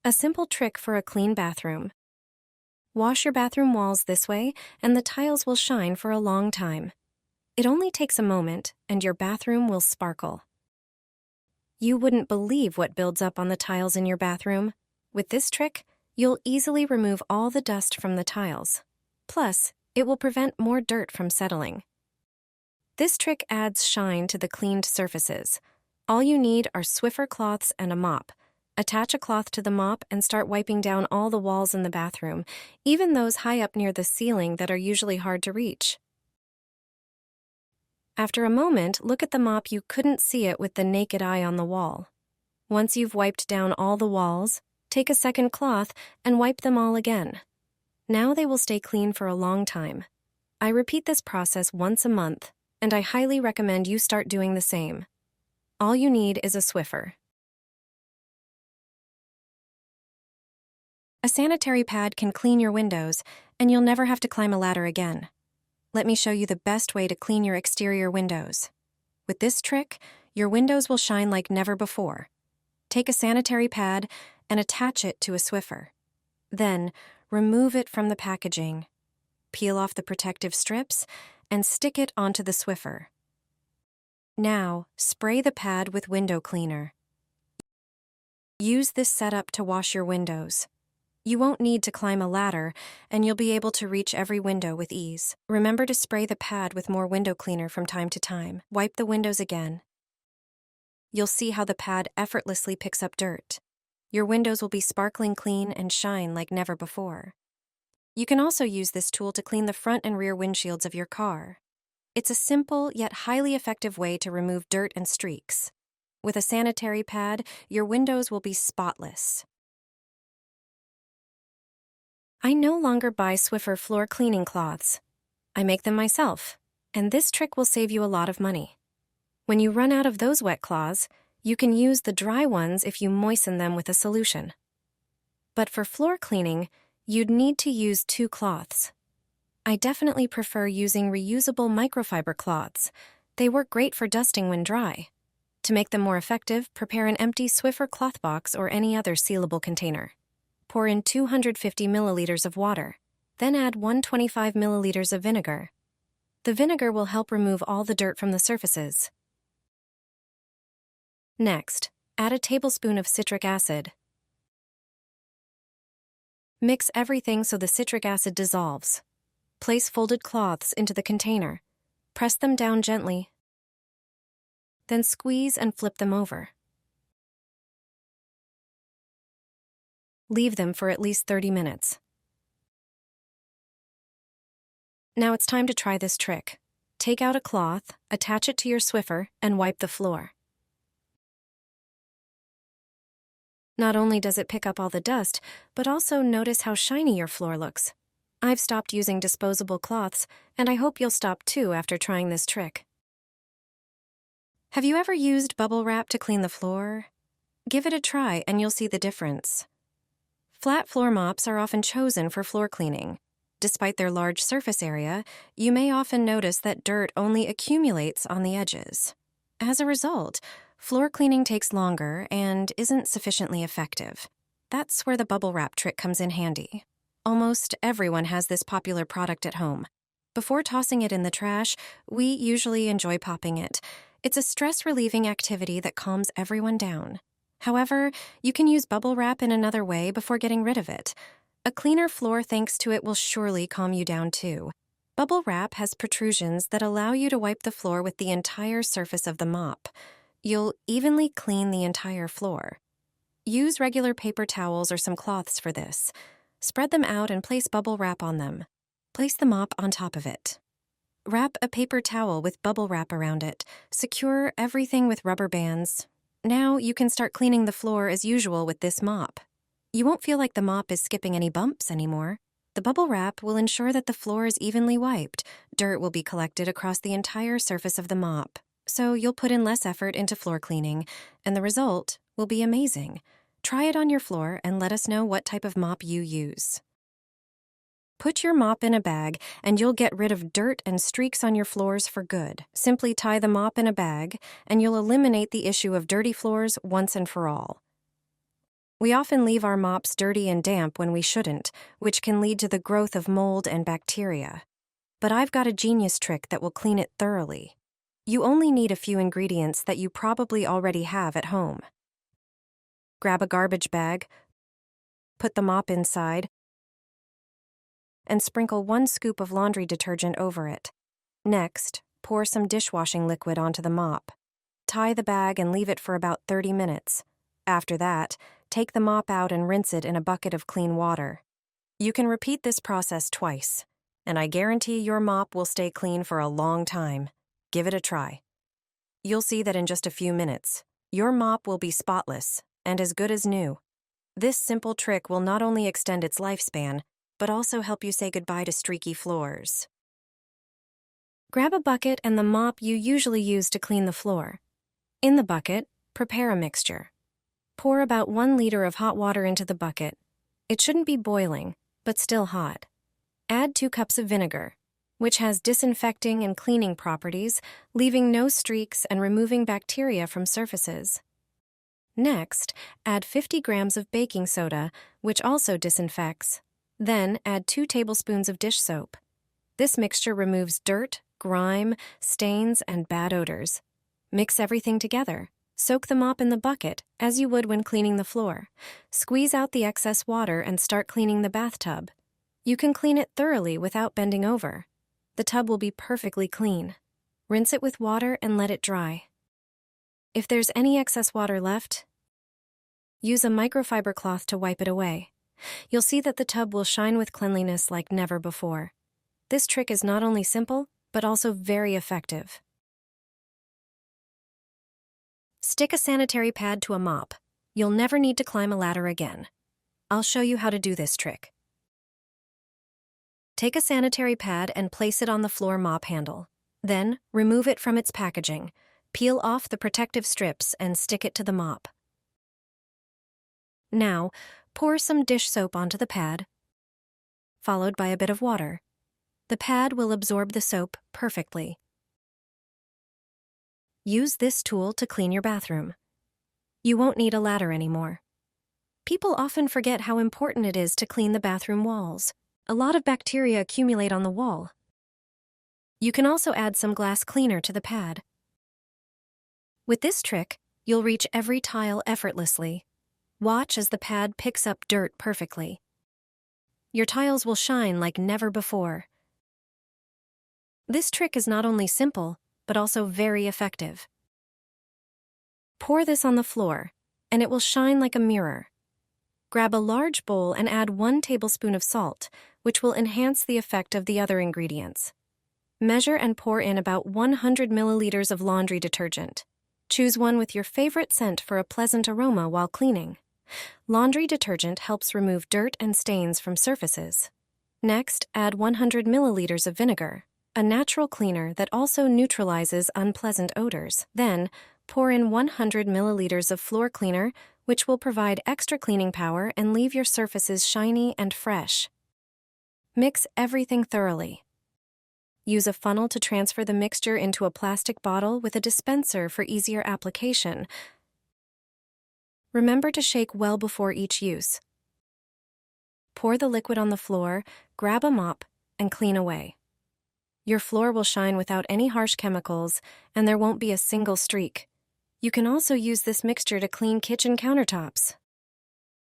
A simple trick for a clean bathroom. Wash your bathroom walls this way, and the tiles will shine for a long time. It only takes a moment, and your bathroom will sparkle. You wouldn't believe what builds up on the tiles in your bathroom. With this trick, you'll easily remove all the dust from the tiles. Plus, it will prevent more dirt from settling. This trick adds shine to the cleaned surfaces. All you need are Swiffer cloths and a mop. Attach a cloth to the mop and start wiping down all the walls in the bathroom, even those high up near the ceiling that are usually hard to reach. After a moment, look at the mop. You couldn't see it with the naked eye on the wall. Once you've wiped down all the walls, take a second cloth and wipe them all again. Now they will stay clean for a long time. I repeat this process once a month, and I highly recommend you start doing the same. All you need is a Swiffer. A sanitary pad can clean your windows, and you'll never have to climb a ladder again. Let me show you the best way to clean your exterior windows. With this trick, your windows will shine like never before. Take a sanitary pad and attach it to a Swiffer. Then, remove it from the packaging. Peel off the protective strips and stick it onto the Swiffer. Now, spray the pad with window cleaner. Use this setup to wash your windows. You won't need to climb a ladder, and you'll be able to reach every window with ease. Remember to spray the pad with more window cleaner from time to time. Wipe the windows again. You'll see how the pad effortlessly picks up dirt. Your windows will be sparkling clean and shine like never before. You can also use this tool to clean the front and rear windshields of your car. It's a simple yet highly effective way to remove dirt and streaks. With a sanitary pad, your windows will be spotless. I no longer buy Swiffer floor cleaning cloths. I make them myself, and this trick will save you a lot of money. When you run out of those wet cloths, you can use the dry ones if you moisten them with a solution. But for floor cleaning, you'd need to use 2 cloths. I definitely prefer using reusable microfiber cloths. They work great for dusting when dry. To make them more effective, prepare an empty Swiffer cloth box or any other sealable container. Pour in 250 milliliters of water. Then add 125 milliliters of vinegar. The vinegar will help remove all the dirt from the surfaces. Next, add a tablespoon of citric acid. Mix everything so the citric acid dissolves. Place folded cloths into the container. Press them down gently. Then squeeze and flip them over. Leave them for at least 30 minutes. Now it's time to try this trick. Take out a cloth, attach it to your Swiffer, and wipe the floor. Not only does it pick up all the dust, but also notice how shiny your floor looks. I've stopped using disposable cloths, and I hope you'll stop too after trying this trick. Have you ever used bubble wrap to clean the floor? Give it a try and you'll see the difference. Flat floor mops are often chosen for floor cleaning. Despite their large surface area, you may often notice that dirt only accumulates on the edges. As a result, floor cleaning takes longer and isn't sufficiently effective. That's where the bubble wrap trick comes in handy. Almost everyone has this popular product at home. Before tossing it in the trash, we usually enjoy popping it. It's a stress-relieving activity that calms everyone down. However, you can use bubble wrap in another way before getting rid of it. A cleaner floor thanks to it will surely calm you down too. Bubble wrap has protrusions that allow you to wipe the floor with the entire surface of the mop. You'll evenly clean the entire floor. Use regular paper towels or some cloths for this. Spread them out and place bubble wrap on them. Place the mop on top of it. Wrap a paper towel with bubble wrap around it. Secure everything with rubber bands. Now you can start cleaning the floor as usual with this mop. You won't feel like the mop is skipping any bumps anymore. The bubble wrap will ensure that the floor is evenly wiped. Dirt will be collected across the entire surface of the mop. So you'll put in less effort into floor cleaning, and the result will be amazing. Try it on your floor and let us know what type of mop you use. Put your mop in a bag and you'll get rid of dirt and streaks on your floors for good. Simply tie the mop in a bag and you'll eliminate the issue of dirty floors once and for all. We often leave our mops dirty and damp when we shouldn't, which can lead to the growth of mold and bacteria. But I've got a genius trick that will clean it thoroughly. You only need a few ingredients that you probably already have at home. Grab a garbage bag, put the mop inside, and sprinkle 1 scoop of laundry detergent over it. Next, pour some dishwashing liquid onto the mop. Tie the bag and leave it for about 30 minutes. After that, take the mop out and rinse it in a bucket of clean water. You can repeat this process twice, and I guarantee your mop will stay clean for a long time. Give it a try. You'll see that in just a few minutes, your mop will be spotless and as good as new. This simple trick will not only extend its lifespan, but also help you say goodbye to streaky floors. Grab a bucket and the mop you usually use to clean the floor. In the bucket, prepare a mixture. Pour about 1 liter of hot water into the bucket. It shouldn't be boiling, but still hot. Add 2 cups of vinegar, which has disinfecting and cleaning properties, leaving no streaks and removing bacteria from surfaces. Next, add 50 grams of baking soda, which also disinfects. Then add 2 tablespoons of dish soap. This mixture removes dirt, grime, stains, and bad odors. Mix everything together. Soak the mop in the bucket, as you would when cleaning the floor. Squeeze out the excess water and start cleaning the bathtub. You can clean it thoroughly without bending over. The tub will be perfectly clean. Rinse it with water and let it dry. If there's any excess water left, use a microfiber cloth to wipe it away. You'll see that the tub will shine with cleanliness like never before. This trick is not only simple, but also very effective. Stick a sanitary pad to a mop. You'll never need to climb a ladder again. I'll show you how to do this trick. Take a sanitary pad and place it on the floor mop handle. Then, remove it from its packaging. Peel off the protective strips and stick it to the mop. Now, pour some dish soap onto the pad, followed by a bit of water. The pad will absorb the soap perfectly. Use this tool to clean your bathroom. You won't need a ladder anymore. People often forget how important it is to clean the bathroom walls. A lot of bacteria accumulate on the wall. You can also add some glass cleaner to the pad. With this trick, you'll reach every tile effortlessly. Watch as the pad picks up dirt perfectly. Your tiles will shine like never before. This trick is not only simple, but also very effective. Pour this on the floor, and it will shine like a mirror. Grab a large bowl and add 1 tablespoon of salt, which will enhance the effect of the other ingredients. Measure and pour in about 100 milliliters of laundry detergent. Choose one with your favorite scent for a pleasant aroma while cleaning. Laundry detergent helps remove dirt and stains from surfaces. Next, add 100 milliliters of vinegar, a natural cleaner that also neutralizes unpleasant odors. Then, pour in 100 milliliters of floor cleaner, which will provide extra cleaning power and leave your surfaces shiny and fresh. Mix everything thoroughly. Use a funnel to transfer the mixture into a plastic bottle with a dispenser for easier application. Remember to shake well before each use. Pour the liquid on the floor, grab a mop, and clean away. Your floor will shine without any harsh chemicals, and there won't be a single streak. You can also use this mixture to clean kitchen countertops.